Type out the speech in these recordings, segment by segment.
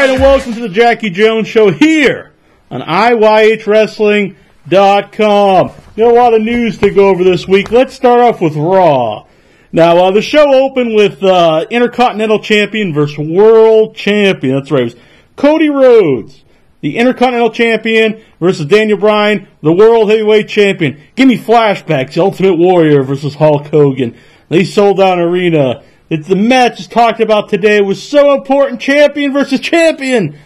right, and welcome to the Jackie Jones Show here on IYHWrestling.com. Got a lot of news to go over this week. Let's start off with Raw. Now, the show opened with Intercontinental Champion versus World Champion. That's right, it was Cody Rhodes, the Intercontinental Champion, versus Daniel Bryan, the World Heavyweight Champion. Give me flashbacks, the Ultimate Warrior versus Hulk Hogan. They sold out an arena. It's the match just talked about today was so important, champion versus champion.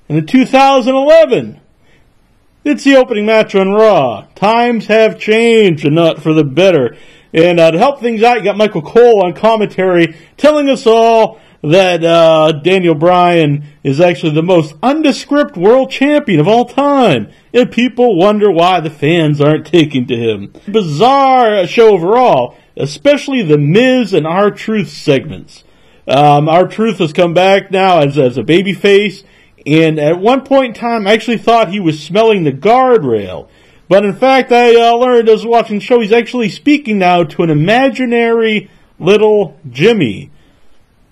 And in 2011, it's the opening match on Raw. Times have changed, and not for the better. And to help things out, you got Michael Cole on commentary telling us all that Daniel Bryan is actually the most undescript world champion of all time. And people wonder why the fans aren't taking to him. Bizarre show overall, especially the Miz and R-Truth segments. R-Truth has come back now as a babyface, and at one point in time, I actually thought he was smelling the guardrail. But in fact, I learned as I was watching the show, he's actually speaking now to an imaginary little Jimmy.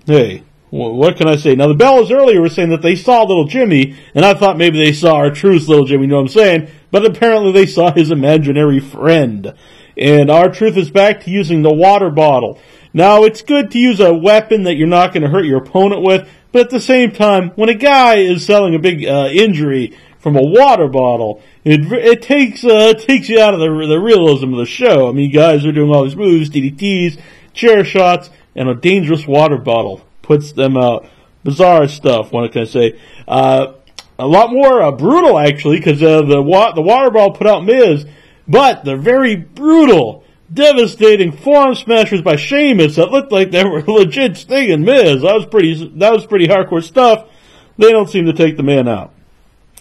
Hey, what can I say? Now, the Bellas earlier were saying that they saw little Jimmy, and I thought maybe they saw R-Truth's little Jimmy, you know what I'm saying? But apparently they saw his imaginary friend. And R-Truth is back to using the water bottle. Now, it's good to use a weapon that you're not going to hurt your opponent with, but at the same time, when a guy is selling a big injury from a water bottle, it takes you out of the realism of the show. I mean, guys are doing all these moves, DDTs, chair shots, and a dangerous water bottle puts them out. Bizarre stuff, what can I say? A lot more brutal, actually, because the water bottle put out Miz. But the very brutal, devastating forearm smashers by Sheamus that looked like they were legit stinging Miz. That was pretty hardcore stuff. They don't seem to take the man out.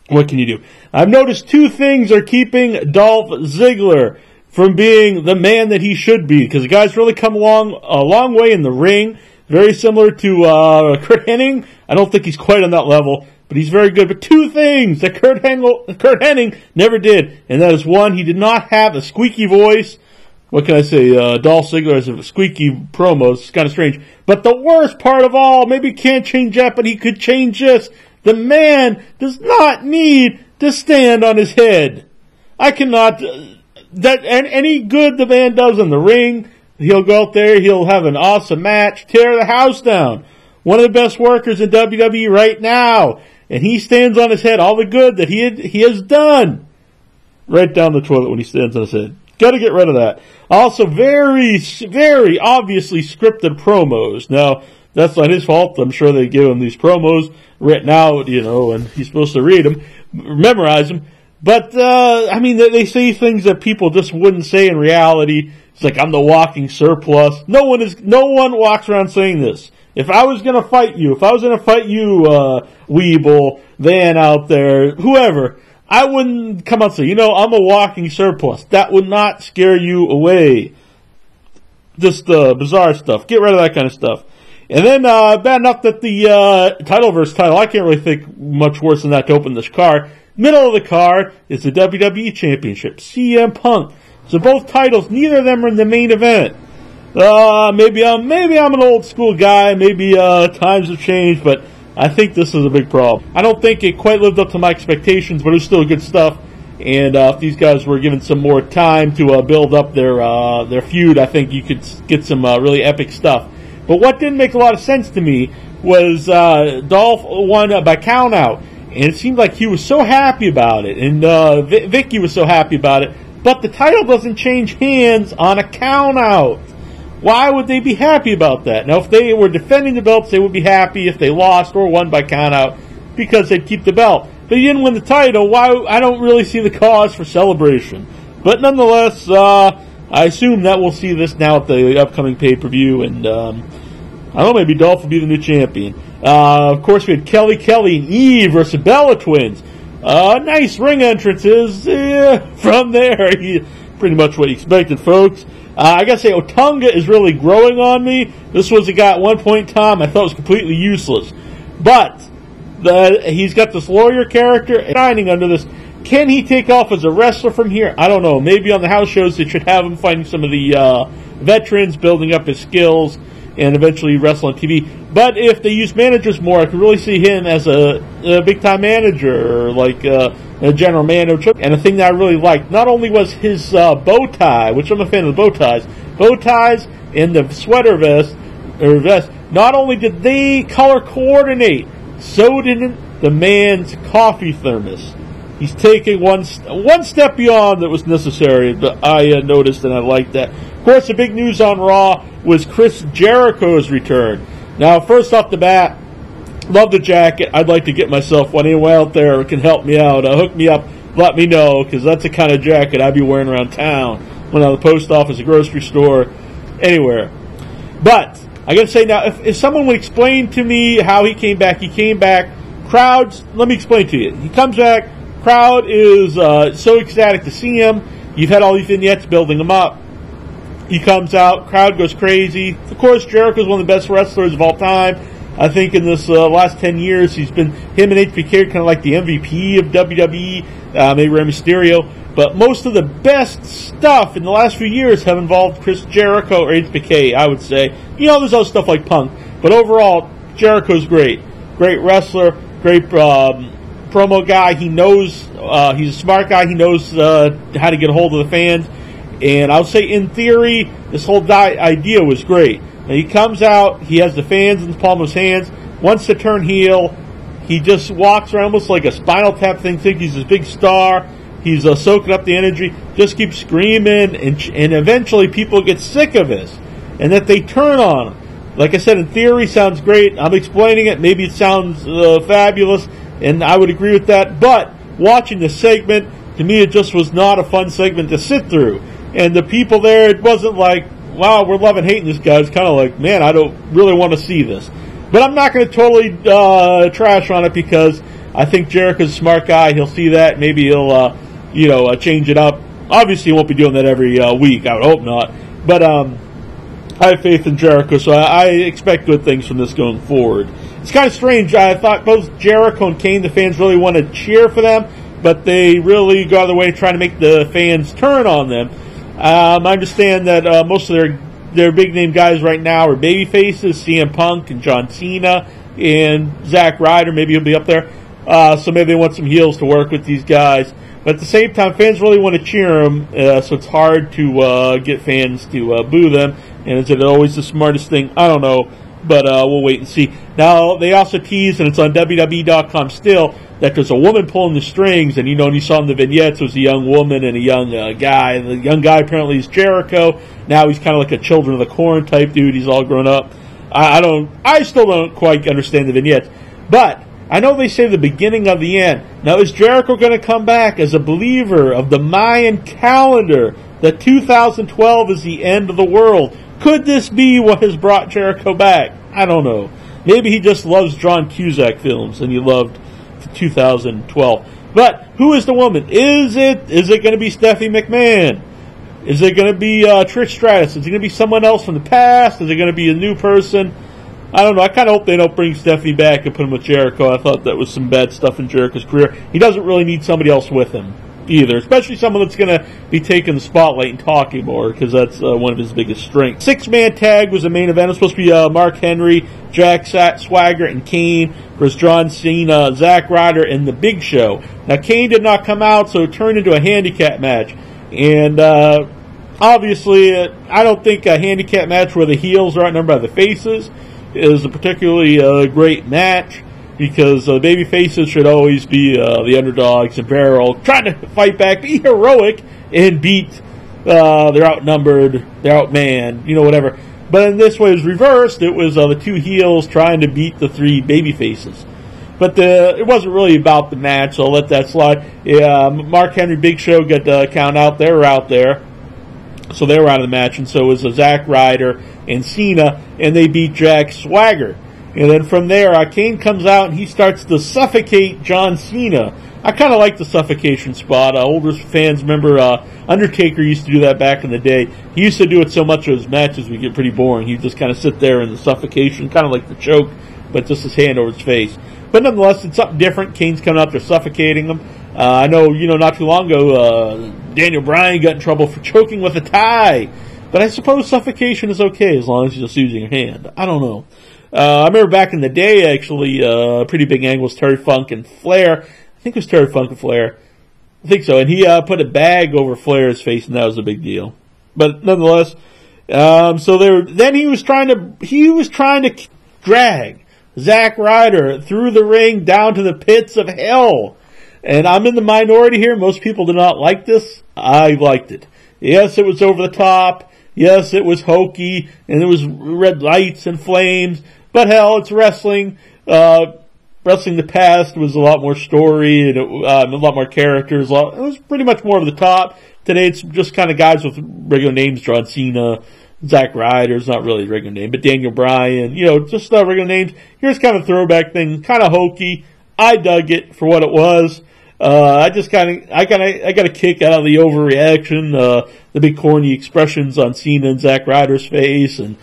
What can you do? I've noticed two things are keeping Dolph Ziggler from being the man that he should be, because the guy's really come a long way in the ring. Very similar to Kurt Hennig. I don't think he's quite on that level, but he's very good. But two things that Kurt Hennig never did, and that is one, he did not have a squeaky voice. What can I say? Dolph Ziggler has a squeaky promo. It's kind of strange. But the worst part of all, maybe he can't change that, but he could change this. The man does not need to stand on his head. I cannot. Any good the man does in the ring, he'll go out there, he'll have an awesome match, tear the house down. One of the best workers in WWE right now. And he stands on his head. All the good that he has done. Right down the toilet when he stands on his head. Got to get rid of that. Also, very, very obviously scripted promos. Now, that's not his fault. I'm sure they give him these promos written out, and he's supposed to read them, memorize them. But, I mean, they say things that people just wouldn't say in reality. It's like, I'm the walking surplus. No one walks around saying this. If I was going to fight you, Weeble, Van out there, whoever, I wouldn't come out and say, I'm a walking surplus. That would not scare you away. Just bizarre stuff. Get rid of that kind of stuff. And then, bad enough that the title versus title, I can't really think much worse than that to open this card. Middle of the card is the WWE Championship, CM Punk. So both titles, neither of them are in the main event. Maybe I'm an old school guy. Maybe times have changed, but I think this is a big problem. I don't think it quite lived up to my expectations, but it was still good stuff. And if these guys were given some more time to build up their feud, I think you could get some really epic stuff. But what didn't make a lot of sense to me was Dolph won by count out, and it seemed like he was so happy about it, and Vicky was so happy about it. But the title doesn't change hands on a count out. Why would they be happy about that? Now, if they were defending the belts, they would be happy if they lost or won by countout because they'd keep the belt. They didn't win the title. Why? I don't really see the cause for celebration. But nonetheless, I assume that we'll see this now at the upcoming pay-per-view, and I don't know, maybe Dolph will be the new champion. Of course, we had Kelly and Eve versus Bella Twins. Nice ring entrances. From there, pretty much what you expected, folks. I gotta say, Otunga is really growing on me. This was a guy at one point in time I thought was completely useless. But he's got this lawyer character shining under this. Can he take off as a wrestler from here? I don't know. Maybe on the house shows they should have him fighting some of the veterans, building up his skills. and eventually wrestle on TV. But if they use managers more, I could really see him as a big-time manager, or like a general manager. And the thing that I really liked, not only was his bow tie, which I'm a fan of the bow ties and the sweater vest, not only did they color coordinate, so did the man's coffee thermos. He's taking one step beyond that was necessary, but I noticed and I liked that. Of course, the big news on Raw was Chris Jericho's return. Now, first off the bat, love the jacket. I'd like to get myself one. Anyone out there can help me out, hook me up, let me know, because that's the kind of jacket I'd be wearing around town, when I'm at the post office, a grocery store, anywhere. But I got to say now, if someone would explain to me how he came back. Crowds, let me explain to you. He comes back. Crowd is so ecstatic to see him. You've had all these vignettes building him up. He comes out. Crowd goes crazy. Of course, Jericho's one of the best wrestlers of all time. I think in this last 10 years, him and HBK are kind of like the MVP of WWE, maybe Rey Mysterio. But most of the best stuff in the last few years have involved Chris Jericho or HBK, I would say. There's other stuff like Punk. But overall, Jericho's great. Great wrestler, great promo guy. He knows, he's a smart guy. He knows how to get a hold of the fans. And I'll say, in theory, this whole idea was great. Now, he comes out, he has the fans in the palm of his hands, wants to turn heel. He just walks around almost like a Spinal Tap thing, thinks he's this big star. He's soaking up the energy, just keeps screaming, and eventually people get sick of this, and that they turn on him. Like I said, in theory, sounds great. I'm explaining it. Maybe it sounds fabulous, and I would agree with that. But watching the segment, to me, it just was not a fun segment to sit through. And the people there, it wasn't like, wow, we're loving hating this guy. It's kind of like, man, I don't really want to see this. But I'm not going to totally trash on it, because I think Jericho's a smart guy. He'll see that. Maybe he'll, change it up. Obviously, he won't be doing that every week. I would hope not. But I have faith in Jericho, so I expect good things from this going forward. It's kind of strange. I thought both Jericho and Kane, the fans really want to cheer for them, but they really go out of their way trying to make the fans turn on them. I understand that most of their big-name guys right now are baby faces, CM Punk and John Cena and Zack Ryder. Maybe he'll be up there. So maybe they want some heels to work with these guys. But at the same time, fans really want to cheer them, so it's hard to get fans to boo them. And is it always the smartest thing? I don't know, but we'll wait and see. Now, they also tease, and it's on WWE.com still, that there's a woman pulling the strings, and when you saw in the vignettes, it was a young woman and a young guy. And the young guy apparently is Jericho. Now he's kind of like a Children of the Corn type dude. He's all grown up. I still don't quite understand the vignettes. But I know they say the beginning of the end. Now, is Jericho going to come back as a believer of the Mayan calendar, that 2012 is the end of the world? Could this be what has brought Jericho back? I don't know. Maybe he just loves John Cusack films, and he loved 2012. But who is the woman? Is it going to be Stephanie McMahon? Is it going to be Trish Stratus? Is it going to be someone else from the past? Is it going to be a new person? I don't know. I kind of hope they don't bring Stephanie back and put him with Jericho. I thought that was some bad stuff in Jericho's career. He doesn't really need somebody else with him either, especially someone that's going to be taking the spotlight and talking more, because that's one of his biggest strengths. Six-man tag was the main event. It was supposed to be Mark Henry, Jack Swagger, and Kane versus John Cena, Zack Ryder, and The Big Show. Now, Kane did not come out, so it turned into a handicap match. And obviously, I don't think a handicap match where the heels are outnumbered by the faces is a particularly great match, because baby faces should always be the underdogs and barrel, trying to fight back, be heroic, and beat. They're outnumbered, they're outmanned, whatever. But in this way, it was reversed. It was the two heels trying to beat the three baby faces. But it wasn't really about the match, so I'll let that slide. Mark Henry, Big Show got the count out. They were out there. So they were out of the match, and so was Zack Ryder and Cena, and they beat Jack Swagger. And then from there, Kane comes out, and he starts to suffocate John Cena. I kind of like the suffocation spot. Older fans remember Undertaker used to do that back in the day. He used to do it so much of his matches would get pretty boring. He'd just kind of sit there in the suffocation, kind of like the choke, but just his hand over his face. But nonetheless, it's something different. Kane's coming out there suffocating him. I know, not too long ago, Daniel Bryan got in trouble for choking with a tie. But I suppose suffocation is okay as long as you're just using your hand. I don't know. I remember back in the day, actually, a pretty big angle was Terry Funk and Flair. I think it was Terry Funk and Flair. I think so. And he put a bag over Flair's face, and that was a big deal. But nonetheless, then he was trying to drag Zack Ryder through the ring down to the pits of hell. And I'm in the minority here. Most people do not like this. I liked it. Yes, it was over the top. Yes, it was hokey, and there was red lights and flames. But hell, it's wrestling. Wrestling the past was a lot more story and a lot more characters. It was pretty much more of the top. Today it's just kind of guys with regular names. John Cena, Zack Ryder's not really a regular name, but Daniel Bryan, just regular names. Here's kind of a throwback thing, kind of hokey. I dug it for what it was. I got a kick out of the overreaction, the big corny expressions on Cena and Zack Ryder's face, and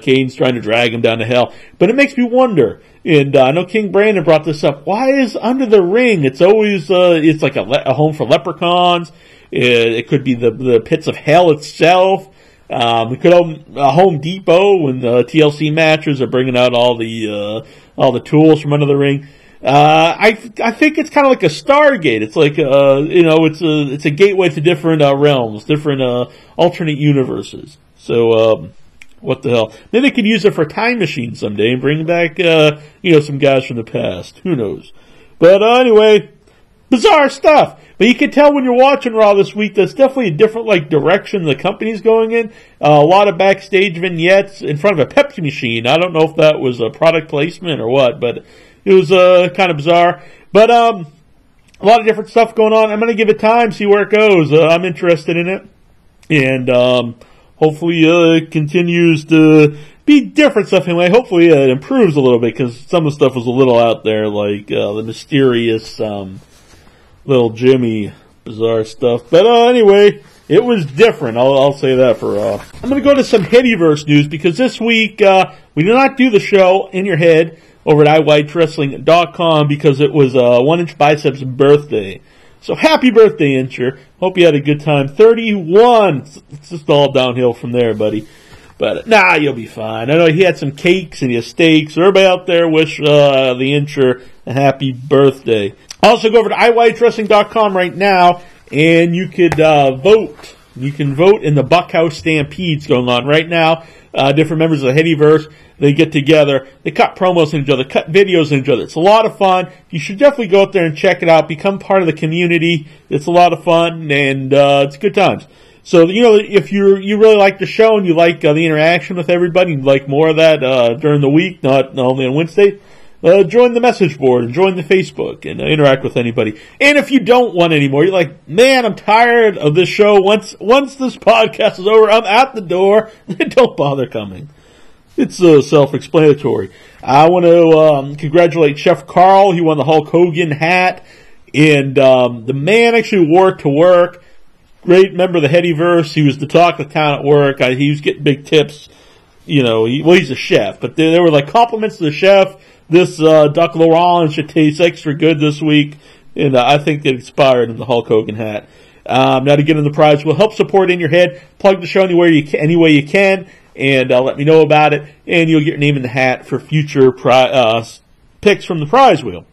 Kane's trying to drag him down to hell. But it makes me wonder, and I know King Brandon brought this up, why is under the ring, it's always, it's like a home for leprechauns, it could be the pits of hell itself, it could own Home Depot when the TLC matches are bringing out all the tools from under the ring. I think it's kind of like a Stargate. It's like, it's a gateway to different realms, different alternate universes. So, what the hell? Maybe they could use it for a time machine someday and bring back, some guys from the past. Who knows? But anyway, bizarre stuff. But you can tell when you're watching Raw this week, there's definitely a different direction the company's going in. A lot of backstage vignettes in front of a Pepsi machine. I don't know if that was a product placement or what, but it was kind of bizarre. But a lot of different stuff going on. I'm going to give it time, see where it goes. I'm interested in it. And hopefully it continues to be different stuff anyway. Hopefully it improves a little bit, because some of the stuff was a little out there, like the mysterious little Jimmy bizarre stuff. But anyway, it was different. I'll say that for Raw. I'm going to go to some Headyverse news, because this week we did not do the show In Your Head over at IYHWrestling.com, because it was 1 Inch Biceps' birthday. So happy birthday, Incher. Hope you had a good time. 31. It's just all downhill from there, buddy. But, you'll be fine. I know he had some cakes and he has steaks. So everybody out there wish the Incher a happy birthday. Also, go over to IYHWrestling.com right now, and you could vote. You can vote in the Buckhouse Stampedes going on right now. Different members of the Headyverse, they get together, they cut promos on each other, cut videos on each other. It's a lot of fun. You should definitely go out there and check it out, become part of the community. It's a lot of fun, and it's good times. So, if you really like the show and you like the interaction with everybody, and you like more of that during the week, not only on Wednesday, join the message board and join the Facebook and interact with anybody. And if you don't want any more, you're like, man, I'm tired of this show. Once this podcast is over, I'm at the door. Don't bother coming. It's self-explanatory. I want to congratulate Chef Carl. He won the Hulk Hogan hat. And the man actually wore it to work. Great member of the Headyverse. He was the talk of the town at work. He was getting big tips. He's a chef. But there were compliments to the chef. This Duck Laurent should taste extra good this week, and I think it inspired in the Hulk Hogan hat. Now to get in the prize, will help support In Your Head. Plug the show any way you can, and let me know about it, and you'll get your name in the hat for future picks from the prize wheel.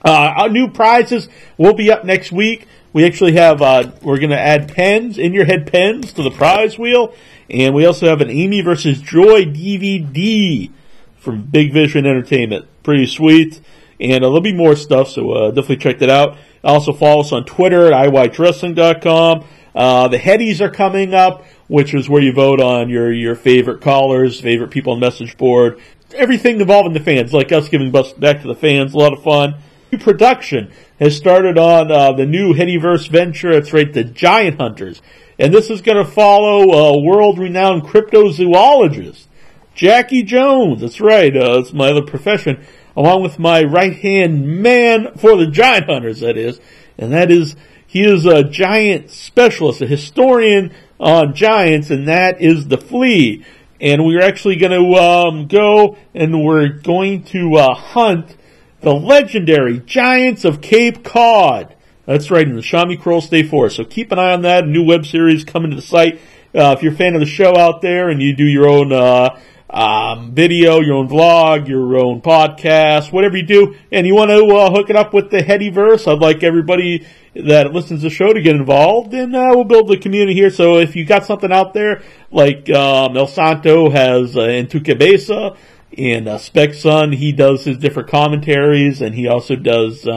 Our new prizes will be up next week. We actually have we're going to add pens, In Your Head pens, to the prize wheel, and we also have an Amy vs. Joy DVD from Big Vision Entertainment. Pretty sweet. And there'll be more stuff, so definitely check that out. Also follow us on Twitter at IYHWrestling.com. The Headies are coming up, which is where you vote on your favorite callers, favorite people on the message board. Everything involving the fans, like us giving back to the fans. A lot of fun. New production has started on the new Headyverse venture. It's right, the Giant Hunters. And this is going to follow world-renowned cryptozoologist Jackie Jones. That's right. It's my other profession, along with my right-hand man for the Giant Hunters, that is. And that is, he is a giant specialist, a historian on giants, and that is the Flea. And we're actually going to go and we're going to hunt the legendary Giants of Cape Cod. That's right, in the Chamois Coral State Forest. So keep an eye on that. A new web series coming to the site. if you're a fan of the show out there and you do your own video, your own vlog, your own podcast, whatever you do, and you want to hook it up with the Headyverse, I'd like everybody that listens to the show to get involved, and we'll build the community here. So if you got something out there, like El Santo has Entuque Besa, and Spec Son, he does his different commentaries, and he also does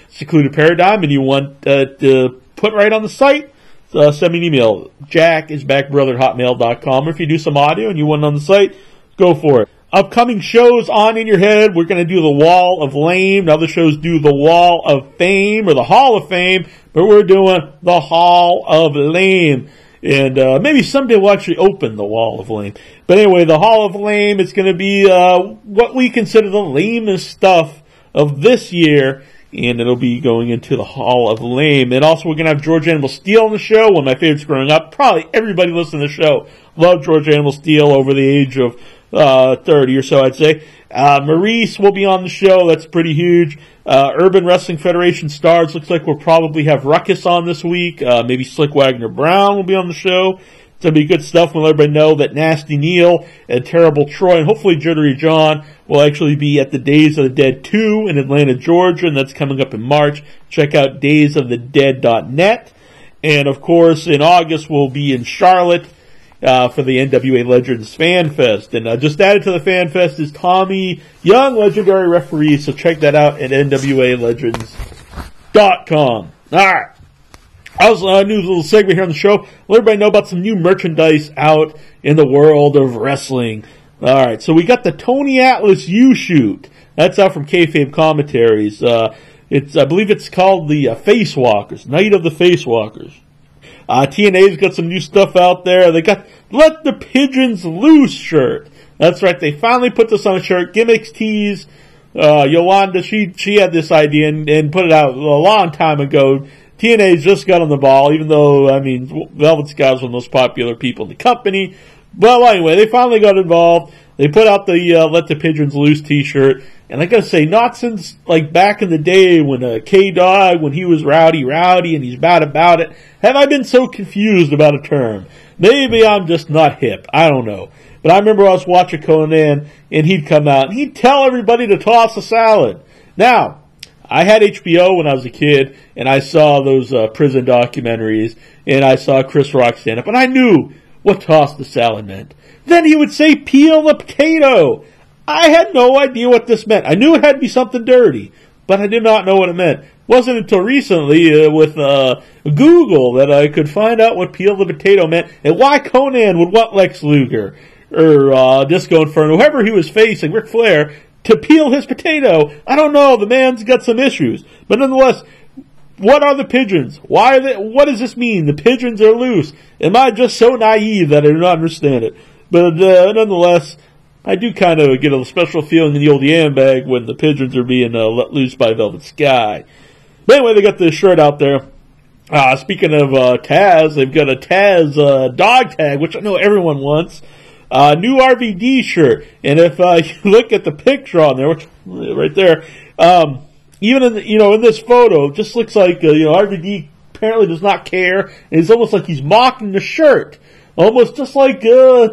Secluded Paradigm, and you want to put right on the site, send me an email, jackisbackbrother@hotmail.com. Or if you do some audio and you want it on the site, go for it. Upcoming shows on In Your Head, we're going to do the Wall of Lame. Other shows do the Wall of Fame or the Hall of Fame, but we're doing the Hall of Lame. And maybe someday we'll actually open the Wall of Lame. But anyway, the Hall of Lame, it's going to be what we consider the lamest stuff of this year. And it'll be going into the Hall of Lame. And also we're going to have George Animal Steel on the show, one of my favorites growing up. Probably everybody listening to the show loved George Animal Steel over the age of 30 or so, I'd say. Maurice will be on the show. That's pretty huge. Urban Wrestling Federation stars. Looks like we'll probably have Ruckus on this week. Maybe Slick Wagner Brown will be on the show. It's going to be good stuff. We'll let everybody know that Nasty Neil and Terrible Troy and hopefully Jittery John will actually be at the Days of the Dead 2 in Atlanta, Georgia, and that's coming up in March. Check out daysofthedead.net. And of course, in August, we'll be in Charlotte for the NWA Legends Fan Fest. And just added to the Fan Fest is Tommy Young, legendary referee, so check that out at NWALegends.com. Alright. I was a new little segment here on the show. Let everybody know about some new merchandise out in the world of wrestling. Alright, so we got the Tony Atlas U-Shoot. That's out from Kayfabe Commentaries. I believe it's called the Face Walkers, Night of the Face Walkers. TNA's got some new stuff out there. They got Let the Pigeons Loose shirt. That's right, they finally put this on a shirt. Gimmicks Tees. Yolanda, she had this idea and put it out a long time ago. TNA's just got on the ball, even though, Velvet Sky's one of the most popular people in the company. Well, anyway, they finally got involved. They put out the Let the Pigeons Loose t-shirt. And I gotta say, not since, back in the day when K-Dog, when he was rowdy, and he's bad about it, have I been so confused about a term. Maybe I'm just not hip. I don't know. But I remember I was watching Conan, and he'd come out, and he'd tell everybody to toss a salad. Now, I had HBO when I was a kid, and I saw those prison documentaries, and I saw Chris Rock stand up, and I knew what toss the salad meant. Then he would say, peel the potato. I had no idea what this meant. I knew it had to be something dirty, but I did not know what it meant. It wasn't until recently with Google that I could find out what peel the potato meant, and why Conan would want Lex Luger, or Disco Inferno, whoever he was facing, Ric Flair, to peel his potato. I don't know, the man's got some issues. But nonetheless, what are the pigeons? Why are they, what does this mean? The pigeons are loose. Am I just so naive that I do not understand it? But nonetheless, I do kind of get a special feeling in the old yam bag when the pigeons are being let loose by Velvet Sky. But anyway, they got this shirt out there. Speaking of Taz, they've got a Taz dog tag, which I know everyone wants. New RVD shirt, and if you look at the picture on there, which right there, even in this photo, it just looks like RVD apparently does not care, and it's almost like he's mocking the shirt, almost just like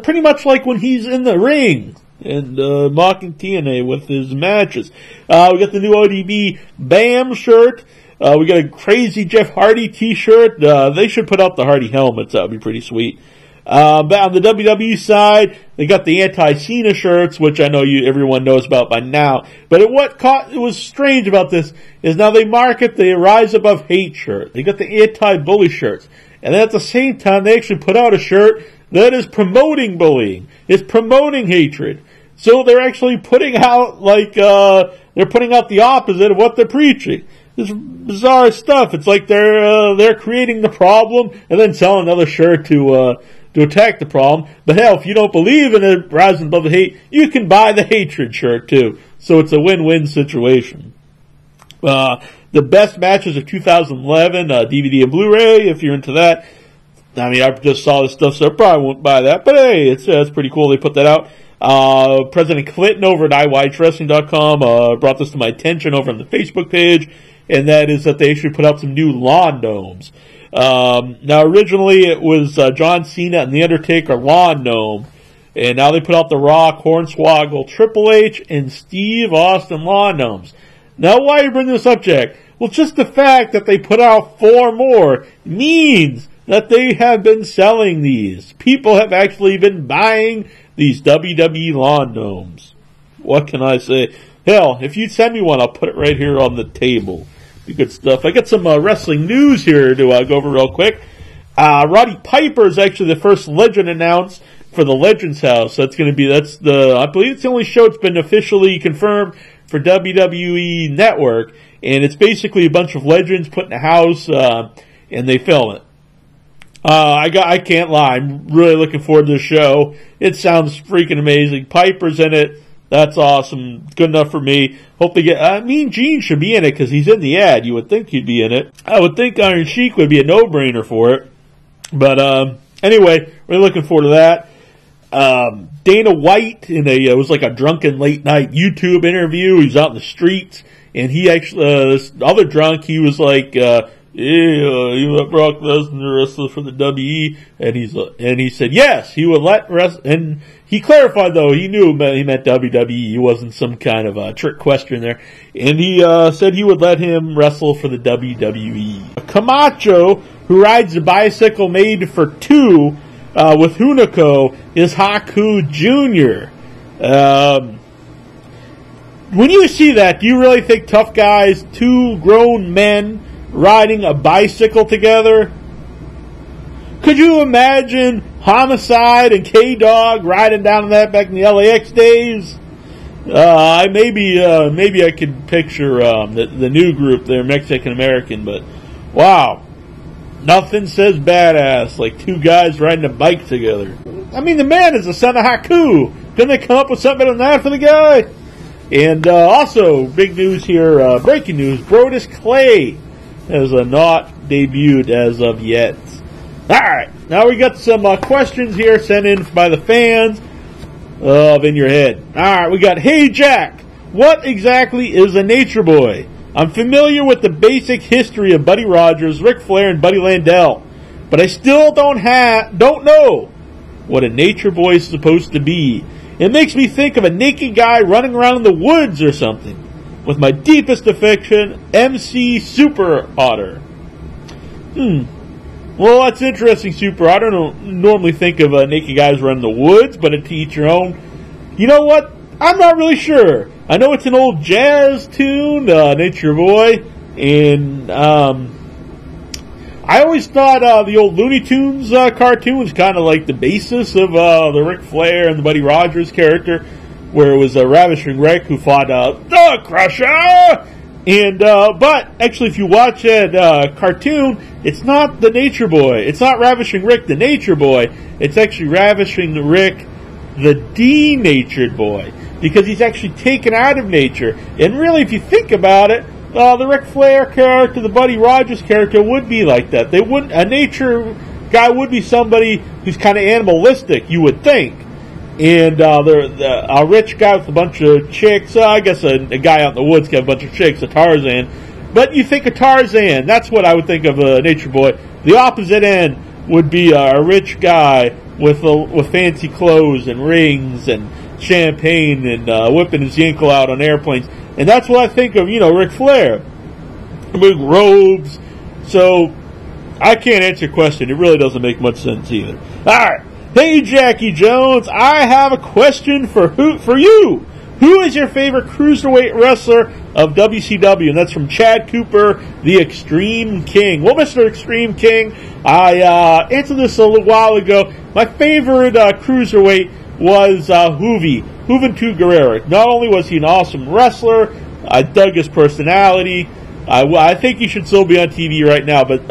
pretty much like when he's in the ring and mocking TNA with his matches. We got the new ODB BAM shirt. We got a crazy Jeff Hardy t-shirt. They should put out the Hardy helmets. That would be pretty sweet. But on the WWE side, they got the anti-Cena shirts, which I know everyone knows about by now. But it was strange about this is now they market the Rise Above Hate shirt. They got the anti-bully shirts. And then at the same time, they actually put out a shirt that is promoting bullying. It's promoting hatred. So they're actually putting out, they're putting out the opposite of what they're preaching. This bizarre stuff. It's like they're creating the problem and then selling another shirt to attack the problem. But hell, if you don't believe in it rising above the hate, you can buy the hatred shirt too. So it's a win-win situation. The best matches of 2011, DVD and Blu-ray, if you're into that. I mean, I just saw this stuff, so I probably won't buy that. But hey, it's pretty cool they put that out. President Clinton over at IYHWrestling.com brought this to my attention over on the Facebook page, and that is that they should put out some new lawn domes. Now, originally it was John Cena and The Undertaker Lawn Gnome. And now they put out The Rock, Hornswoggle, Triple H, and Steve Austin Lawn Gnomes. Now, why are you bringing this up, Jack? Well, just the fact that they put out 4 more means that they have been selling these. People have actually been buying these WWE Lawn Gnomes. What can I say? Hell, if you send me one, I'll put it right here on the table. Be good stuff. I got some wrestling news here to go over real quick. Roddy Piper is actually the first legend announced for the Legends House. That's going to be, I believe it's the only show that's been officially confirmed for WWE Network. And it's basically a bunch of legends put in a house, and they film it. I can't lie. I'm really looking forward to the show. It sounds freaking amazing. Piper's in it. That's awesome. Good enough for me. Hope they get, Mean Gene should be in it because he's in the ad. You would think he'd be in it. I would think Iron Sheik would be a no-brainer for it. But, anyway, really looking forward to that. Dana White in it was like a drunken late night YouTube interview. He's out in the streets, and he actually, this other drunk, he was like, you let Brock Lesnar wrestle for the WWE, and he said yes, he would let and he clarified though he knew he meant WWE. He wasn't some kind of trick question there, and he said he would let him wrestle for the WWE. Camacho, who rides a bicycle made for 2 with Hunico, is Haku Jr. When you see that, do you really think tough guys, 2 grown men riding a bicycle together? Could you imagine Homicide and K-Dog riding down that back in the LAX days? Maybe I could picture the new group there, Mexican American, but wow. Nothing says badass like 2 guys riding a bike together. I mean, the man is the son of Haku. Couldn't they come up with something better than that for the guy? And also, big news here, breaking news, Brodus Clay has not debuted as of yet. Alright, now we got some questions here sent in by the fans of In Your Head. Alright, we got, hey Jack, what exactly is a Nature Boy? I'm familiar with the basic history of Buddy Rogers, Ric Flair, and Buddy Landel, but I still don't know what a Nature Boy is supposed to be. It makes me think of a naked guy running around in the woods or something. With my deepest affection, MC Super Otter. Well, that's interesting, Super Otter. I don't normally think of naked guys running the woods, but to each your own. You know what? I'm not really sure. I know it's an old jazz tune, Nature Boy, and I always thought the old Looney Tunes cartoon was kind of like the basis of the Ric Flair and the Buddy Rogers character, where it was Ravishing Rick who fought the Crusher. And but actually, if you watch that cartoon, it's not the Nature Boy. It's not Ravishing Rick, the Nature Boy. It's actually Ravishing Rick, the denatured boy, because he's actually taken out of nature. And really, if you think about it, the Ric Flair character, the Buddy Rogers character would be like that. They wouldn't. A nature guy would be somebody who's kind of animalistic, you would think. And a rich guy with a bunch of chicks. I guess a guy out in the woods got a bunch of chicks, a Tarzan. But you think of Tarzan, that's what I would think of a Nature Boy. The opposite end would be a rich guy with fancy clothes and rings and champagne and whipping his ankle out on airplanes. And that's what I think of, Ric Flair. Big robes. So, I can't answer your question. It really doesn't make much sense either. Alright. Hey, Jackie Jones. I have a question for you. Who is your favorite cruiserweight wrestler of WCW? And that's from Chad Cooper, the Extreme King. Well, Mr. Extreme King, I answered this a little while ago. My favorite cruiserweight was Juventud Guerrera. Not only was he an awesome wrestler, I dug his personality. I think he should still be on TV right now, but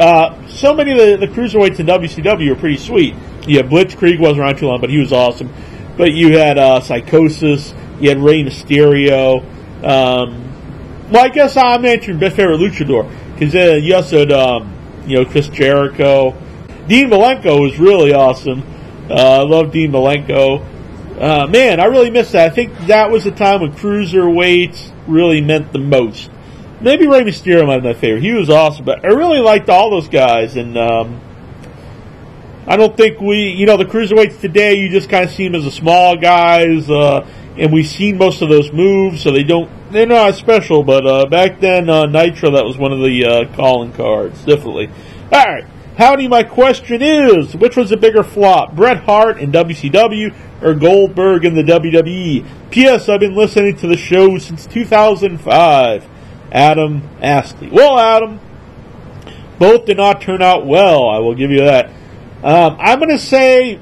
so many of the cruiserweights in WCW were pretty sweet. You had Blitzkrieg, wasn't around too long, but he was awesome. But you had Psychosis, you had Rey Mysterio. Well, I guess I'm answering best favorite luchador, because you also had Chris Jericho. Dean Malenko was really awesome. I love Dean Malenko. Man, I really miss that. I think that was the time when cruiserweights really meant the most. maybe Rey Mysterio might be my favorite. He was awesome, but I really liked all those guys, and I don't think the cruiserweights today, you just kind of see them as the small guys, and we've seen most of those moves, so they're not as special, but back then, Nitro, that was one of the calling cards, definitely. Alright, howdy, my question is, which was a bigger flop, Bret Hart in WCW or Goldberg in the WWE? P.S. I've been listening to the show since 2005. Adam Astley. Well, Adam, both did not turn out well, I will give you that. I'm going to say,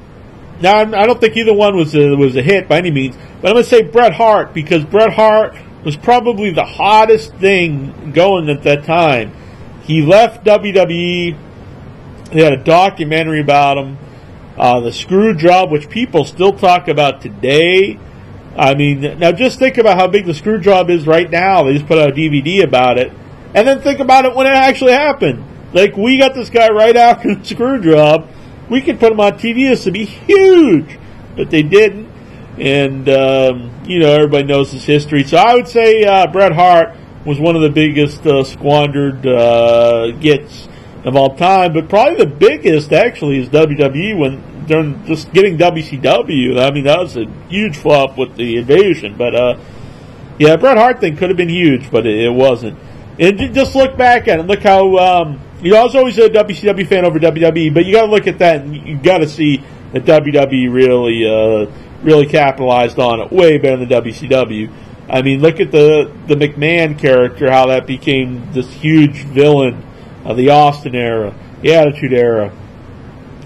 now I don't think either one was a hit by any means, but I'm going to say Bret Hart, because Bret Hart was probably the hottest thing going at that time. He left WWE. They had a documentary about him. The screw job, which people still talk about today. I mean, now just think about how big the screw job is right now. They just put out a DVD about it. And then think about it when it actually happened. Like, we got this guy right after the screw job. We could put him on TV. This would be huge. But they didn't. And, everybody knows his history. So I would say Bret Hart was one of the biggest squandered gets of all time. But probably the biggest, actually, is WWE during just getting WCW. I mean, that was a huge flop with the invasion. But, Bret Hart thing could have been huge, but it wasn't. And just look back at it. Look how, I was always a WCW fan over WWE, but you got to look at that and you got to see that WWE really capitalized on it way better than WCW. I mean, look at the McMahon character, how that became this huge villain of the Austin era, the Attitude Era.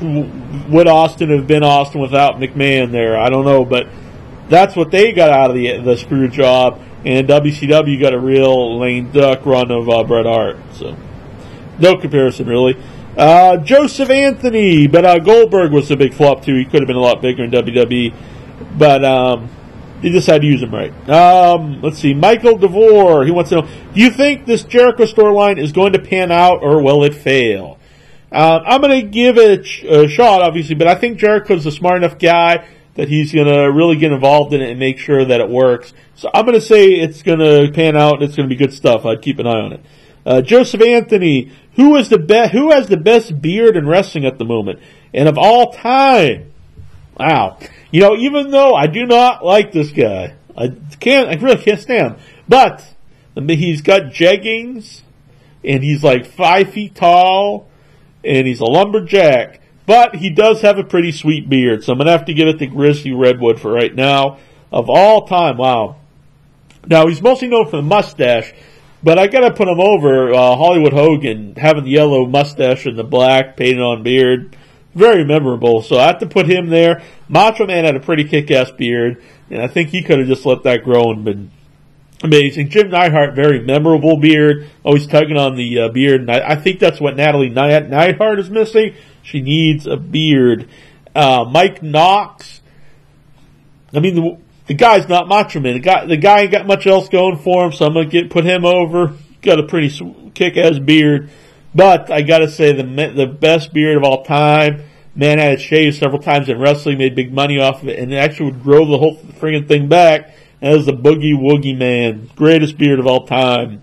Would Austin have been Austin without McMahon there? I don't know, but that's what they got out of the screw job, and WCW got a real lame duck run of Bret Hart. So, no comparison, really. Joseph Anthony, but Goldberg was a big flop, too. He could have been a lot bigger in WWE, but they just had to use him right. Let's see. Michael DeVore, he wants to know, do you think this Jericho storyline is going to pan out, or will it fail? I'm going to give it a shot, obviously, but I think Jericho's a smart enough guy that he's going to really get involved in it and make sure that it works. So I'm going to say it's going to pan out and it's going to be good stuff. I'd keep an eye on it. Joseph Anthony, who has the best beard in wrestling at the moment? And of all time, wow. Even though I do not like this guy, I really can't stand him. But he's got jeggings, and he's like 5 feet tall, and he's a lumberjack. But he does have a pretty sweet beard, so I'm going to have to give it to Grizzly Redwood for right now. Of all time, wow. Now, he's mostly known for the mustache, but I got to put him over Hollywood Hogan, having the yellow mustache and the black painted on beard. Very memorable, so I have to put him there. Macho Man had a pretty kick-ass beard, and I think he could have just let that grow and been amazing. Jim Neidhart, very memorable beard, always tugging on the beard, and I think that's what Natalie Neidhart is missing. She needs a beard. Mike Knox, I mean, the guy's not Macho Man. The guy ain't got much else going for him, so I'm going to put him over. Got a pretty kick-ass beard. But I got to say, the best beard of all time. Man had it shaved several times in wrestling, made big money off of it, and actually would grow the whole friggin' thing back. And that was the Boogie Woogie Man. Greatest beard of all time.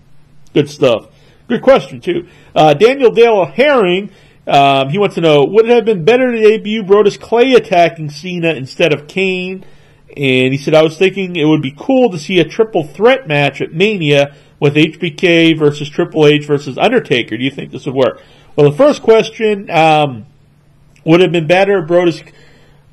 Good stuff. Good question, too. Daniel Dale Herring, he wants to know, would it have been better to debut Brodus Clay attacking Cena instead of Kane? And he said, I was thinking it would be cool to see a triple threat match at Mania with HBK versus Triple H versus Undertaker. Do you think this would work? Well, the first question, would it have been better, Brodus?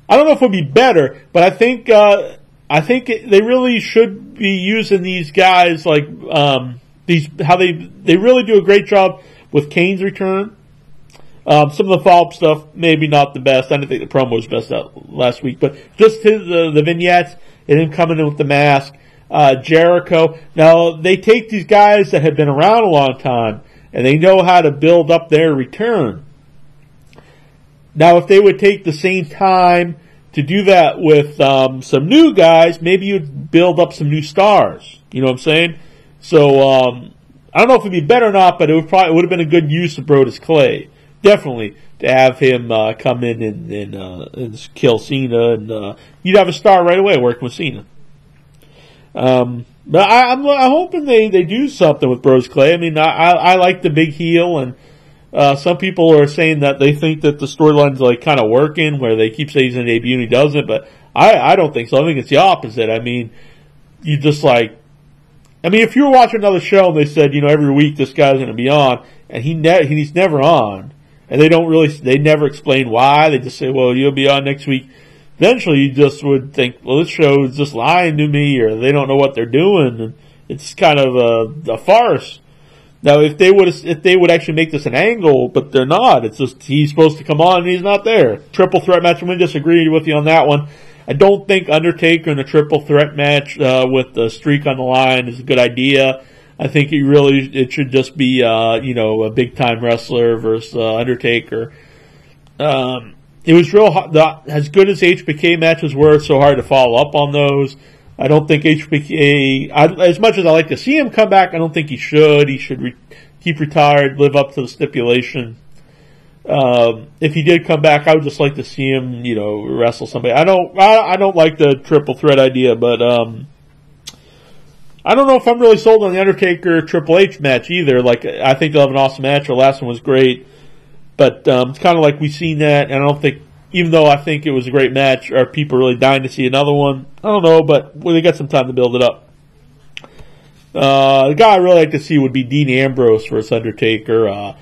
I don't know if it would be better, but I think they really should be using these guys like, how they really do a great job with Kane's return. Some of the follow-up stuff, maybe not the best. I didn't think the promo was best out last week, but just the vignettes and him coming in with the mask. Jericho. Now, they take these guys that have been around a long time, and they know how to build up their return. Now, if they would take the same time to do that with some new guys, maybe you'd build up some new stars. You know what I'm saying? So, I don't know if it'd be better or not, but it would have been a good use of Brodus Clay. Definitely, to have him come in and kill Cena, and you'd have a star right away working with Cena. But I'm hoping they do something with Bros Clay. I mean, I like the big heel, and some people are saying that they think that the storyline's like kind of working, where they keep saying he's going to debut and he doesn't. But I don't think so. I think it's the opposite. I mean, you just like, I mean, if you were watching another show and they said, you know, every week this guy's going to be on, and he's never on, and they never explain why. They just say, well, you'll be on next week. Eventually, you just would think, well, this show is just lying to me, or they don't know what they're doing, and it's kind of a farce. Now, if they would actually make this an angle, but they're not. It's just he's supposed to come on and he's not there. Triple threat match. I'm going to disagree with you on that one. I don't think Undertaker in a triple threat match with the streak on the line is a good idea. I think it should just be a big time wrestler versus Undertaker. It was real hard, as good as HBK matches were. It's so hard to follow up on those. I don't think HBK, as much as I like to see him come back, I don't think he should. He should keep retired, live up to the stipulation. If he did come back, I would just like to see him, wrestle somebody. I don't like the triple threat idea, but I don't know if I'm really sold on the Undertaker Triple H match either. Like, I think they'll have an awesome match. The last one was great. But it's kind of like we've seen that, and I don't think, even though I think it was a great match, are people really dying to see another one? I don't know, but they got some time to build it up. The guy I'd really like to see would be Dean Ambrose versus Undertaker.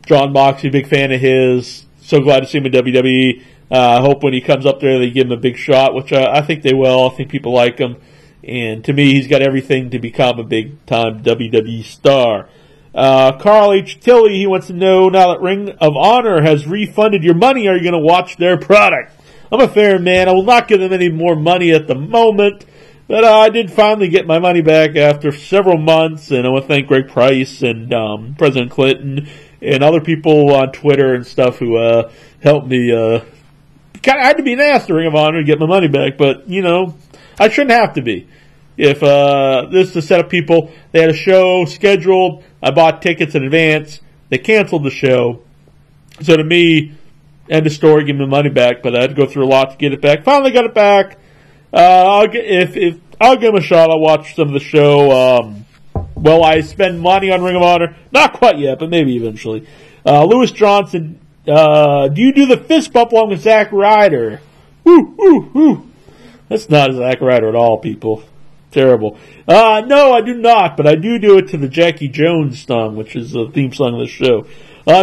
John Moxley, big fan of his. So glad to see him in WWE. I hope when he comes up there they give him a big shot, which I think they will. I think people like him. And to me, he's got everything to become a big-time WWE star. Carl H. Tilley, he wants to know, now that Ring of Honor has refunded your money, are you going to watch their product? I'm a fair man. I will not give them any more money at the moment, but I did finally get my money back after several months, and I want to thank Greg Price and President Clinton and other people on Twitter and stuff who helped me. I had to be an ass to Ring of Honor to get my money back, but, I shouldn't have to be. If this is a set of people, they had a show scheduled, I bought tickets in advance, they canceled the show. So to me, end of story, give me the money back, but I had to go through a lot to get it back. Finally got it back. I'll give them a shot. I'll watch some of the show. Will I spend money on Ring of Honor? Not quite yet, but maybe eventually. Lewis Johnson, do you do the fist bump along with Zack Ryder? Woo, woo, woo. That's not Zack Ryder at all, people. Terrible. No, I do not, but I do it to the Jackie Jones song, which is the theme song of the show.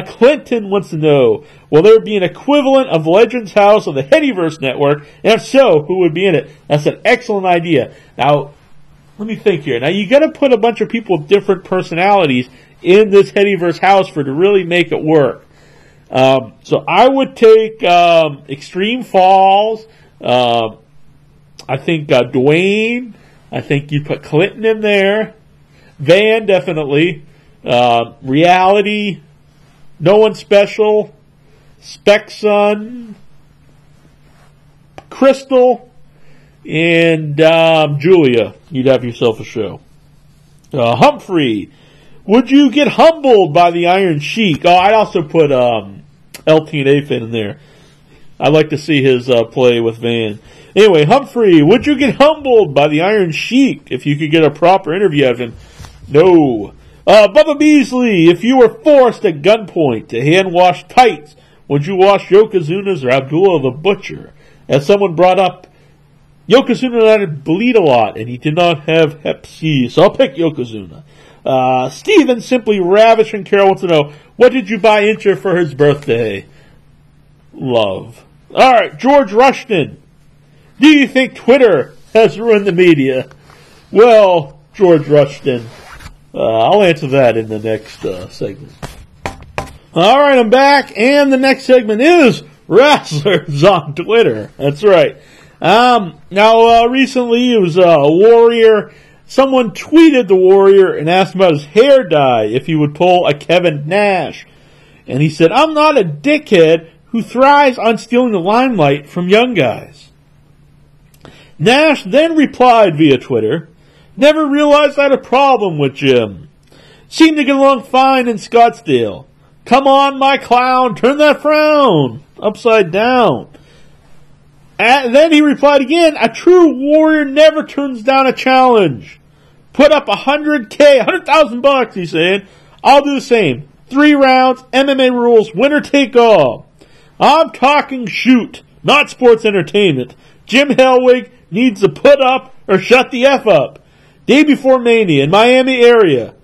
Clinton wants to know, will there be an equivalent of Legends House on the Headyverse network? And if so, who would be in it? That's an excellent idea. Now, let me think here. Now, you gotta put a bunch of people with different personalities in this Headyverse house for it to really make it work. So I would take Extreme Falls, I think Dwayne. I think you put Clinton in there. Van, definitely. Reality. No One Special. Spec Sun. Crystal. And Julia. You'd have yourself a show. Humphrey. Would you get humbled by the Iron Sheik? Oh, I'd also put LTNA Fan in there. I'd like to see his play with Van. Anyway, Humphrey, would you get humbled by the Iron Sheik if you could get a proper interview of him? No. Bubba Beasley, if you were forced at gunpoint to hand-wash tights, would you wash Yokozuna's or Abdullah the Butcher? As someone brought up, Yokozuna bleed a lot, and he did not have Hep C, so I'll pick Yokozuna. Steven, simply ravish and Carol wants to know, what did you buy Incher for his birthday? Love. Alright, George Rushton. Do you think Twitter has ruined the media? Well, George Rushton, I'll answer that in the next segment. Alright, I'm back, and the next segment is Wrestlers on Twitter. That's right. Now, recently it was a Warrior. Someone tweeted the Warrior and asked him about his hair dye, if he would pull a Kevin Nash. And he said, I'm not a dickhead who thrives on stealing the limelight from young guys. Nash then replied via Twitter, never realized I had a problem with Jim. Seemed to get along fine in Scottsdale. Come on, my clown, turn that frown upside down. And then he replied again, a true warrior never turns down a challenge. Put up $100K, $100,000, he said. I'll do the same. 3 rounds, MMA rules, winner take all. I'm talking shoot, not sports entertainment. Jim Hellwig needs to put up or shut the F up. Day before Mania in Miami area.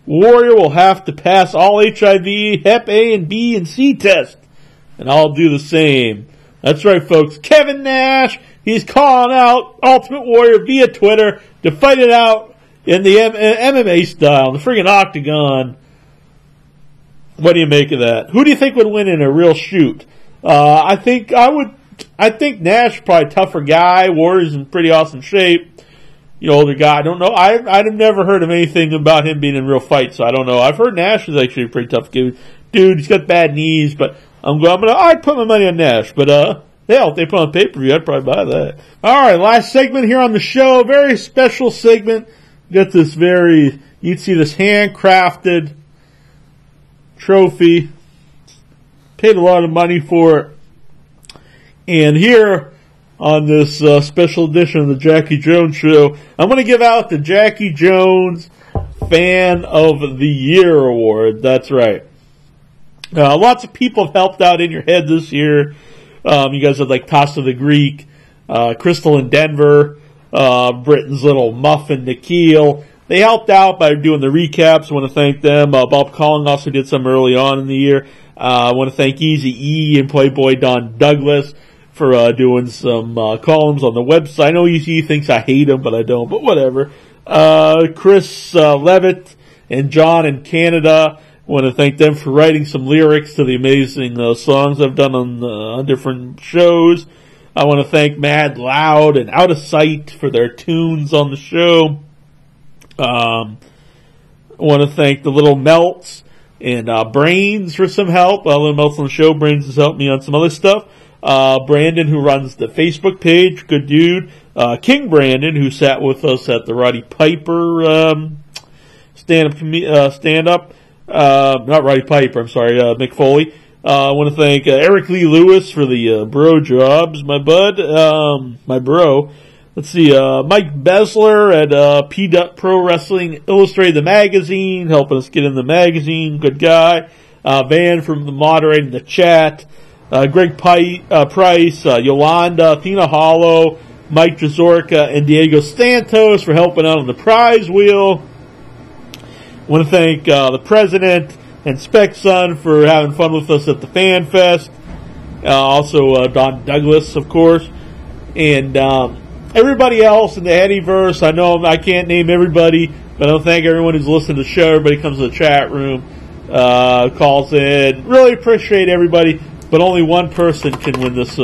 Warrior will have to pass all HIV, Hep A and B and C tests. And I'll do the same. That's right, folks. Kevin Nash, he's calling out Ultimate Warrior via Twitter to fight it out in the MMA style, the friggin' octagon. What do you make of that? Who do you think would win in a real shoot? I think Nash is probably a tougher guy. Warrior's in pretty awesome shape. Older guy. I don't know. I've never heard of anything about him being in real fights, so I don't know. I've heard Nash is actually a pretty tough dude. He's got bad knees, but I'd put my money on Nash. But hell, if they put on pay-per-view, I'd probably buy that. All right, last segment here on the show. Very special segment. Got this you'd see this handcrafted trophy. Paid a lot of money for it. And here on this special edition of the Jackie Jones Show, I'm going to give out the Jackie Jones Fan of the Year Award. That's right. Lots of people have helped out in your head this year. You guys had like Costa the Greek, Crystal in Denver, Britain's little muffin Nikhil. They helped out by doing the recaps. I want to thank them. Bob Collin also did some early on in the year. I want to thank Easy E and Playboy Don Douglas for doing some columns on the website. I know Easy E thinks I hate him, but I don't. But whatever. Chris Levitt and John in Canada. I want to thank them for writing some lyrics to the amazing songs I've done on different shows. I want to thank Mad Loud and Out of Sight for their tunes on the show. I want to thank the Little Melts and Brains for some help. Little Melts on the show. Brains has helped me on some other stuff. Brandon, who runs the Facebook page, good dude. King Brandon, who sat with us at the Roddy Piper stand-up. Not Roddy Piper, I'm sorry, Mick Foley. I want to thank Eric Lee Lewis for the bro jobs, my bud, my bro. Let's see, Mike Besler at P. Pro Wrestling Illustrated the magazine, helping us get in the magazine, good guy. Van from the moderating the chat. Greg Price, Yolanda, Athena Hollow, Mike Jazorka, and Diego Santos for helping out on the prize wheel. I want to thank the president and Spec Son for having fun with us at the Fan Fest. Also Don Douglas, of course. And everybody else in the Headyverse. I know I can't name everybody, but I want to thank everyone who's listened to the show. Everybody comes to the chat room, calls in. Really appreciate everybody, but only one person can win this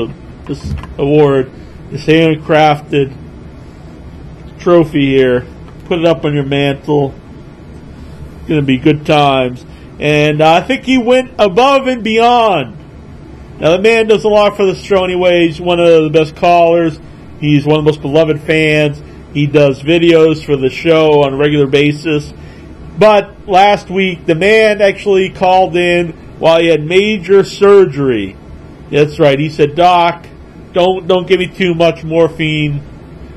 award. This handcrafted trophy here. Put it up on your mantle. It's going to be good times. And I think he went above and beyond. Now, the man does a lot for the show anyway. He's one of the best callers. He's one of the most beloved fans. He does videos for the show on a regular basis. But last week, the man actually called in while he had major surgery. That's right. He said, "Doc, don't give me too much morphine.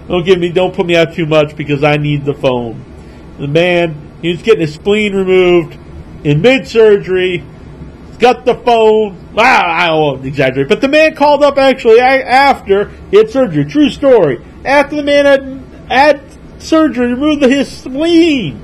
Don't put me out too much because I need the phone." The man, he was getting his spleen removed in mid-surgery. He's got the phone. I won't exaggerate, but the man called up actually after he had surgery. True story. After the man had surgery, removed his spleen.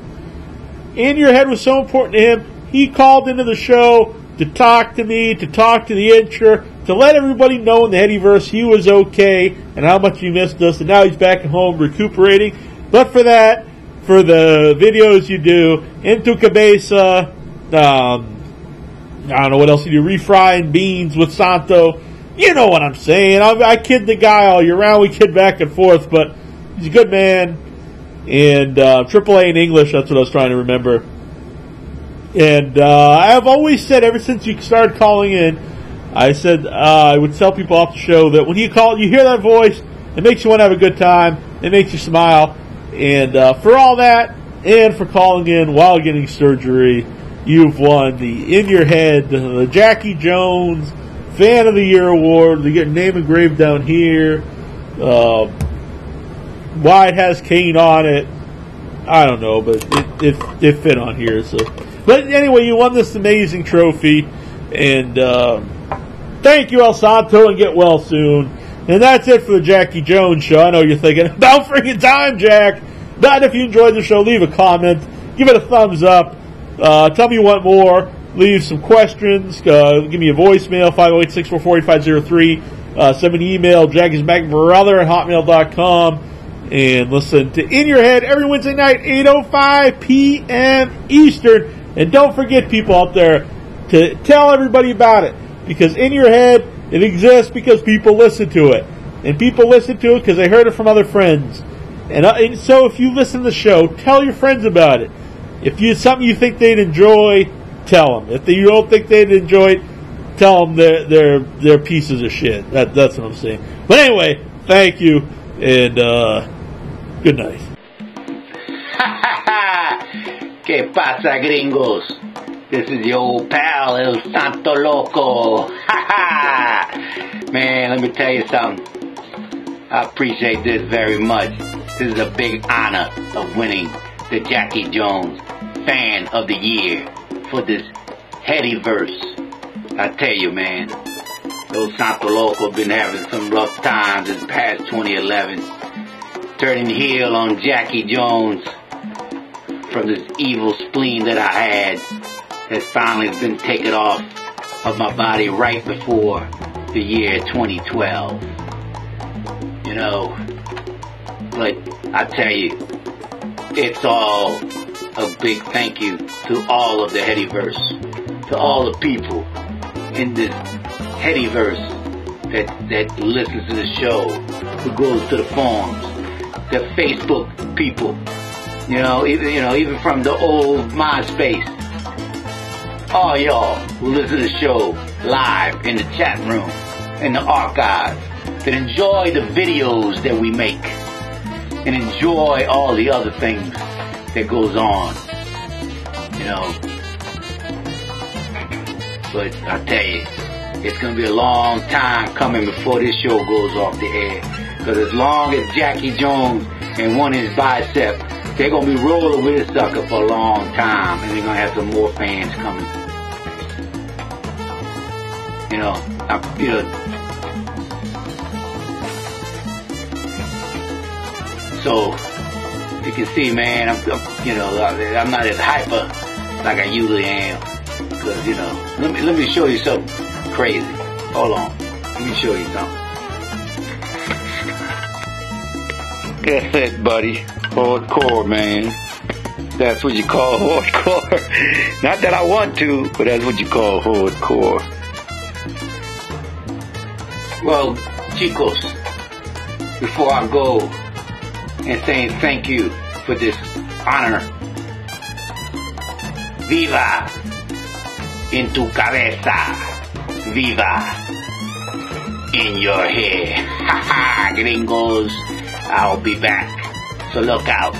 In Your Head was so important to him, he called into the show to talk to me, to talk to the intro, to let everybody know in the Headyverse he was okay and how much he missed us, and now he's back at home recuperating. But for that, for the videos you do, Into Cabeza, I don't know what else you do, refrying beans with Santo, you know what I'm saying. I kid the guy all year round, we kid back and forth, but he's a good man. And AAA in English, that's what I was trying to remember. And I've always said, ever since you started calling in, I said I would tell people off the show that when you call, you hear that voice, it makes you want to have a good time, it makes you smile. And for all that, and for calling in while getting surgery, you've won the In Your Head, the Jackie Jones Fan of the Year award. They get name engraved down here. Why it has Kane on it, I don't know, but it fit on here. So, but anyway, you won this amazing trophy, and thank you, El Santo, and get well soon. And that's it for the Jackie Jones Show. I know you're thinking, about freaking time, Jack. But if you enjoyed the show, leave a comment, give it a thumbs up, tell me you want more, leave some questions, give me a voicemail, 508-644-8503, send me an email, jackiesmacbrother@hotmail.com, and listen to In Your Head every Wednesday night, 8:05 p.m. Eastern. And don't forget, people out there, to tell everybody about it, because In Your Head, it exists because people listen to it. And people listen to it because they heard it from other friends. And so if you listen to the show, tell your friends about it. If it's something you think they'd enjoy, tell them. If you don't think they'd enjoy it, tell them they're pieces of shit. That's what I'm saying. But anyway, thank you, and good night. ¿Qué pasa, gringos? This is your old pal, El Santo Loco. Man, let me tell you something. I appreciate this very much. This is a big honor of winning the Jackie Jones Fan of the Year for this Headyverse. I tell you, man, El Santo Loco been having some rough times this past 2011. Turning heel on Jackie Jones from this evil spleen that I had has finally been taken off of my body right before the year 2012. You know, but I tell you, it's all a big thank you to all of the Headyverse, to all the people in this Headyverse that listens to the show, who goes to the forums, the Facebook people, even from the old MySpace. All y'all who listen to the show live in the chat room, in the archives, that enjoy the videos that we make, and enjoy all the other things that goes on, But I tell you, it's going to be a long time coming before this show goes off the air. Because as long as Jackie Jones and one of his biceps, they're going to be rolling with this sucker for a long time. And they're going to have some more fans coming. So, you can see, man, I'm not as hyper like I usually am. Because, let me show you something crazy. Hold on. Let me show you something. That's it, buddy. Hardcore, man. That's what you call hardcore. Not that I want to, but that's what you call hardcore. Well, chicos, before I go and saying thank you for this honor, viva en tu cabeza, viva in your head. Ha ha, gringos. I'll be back, so look out.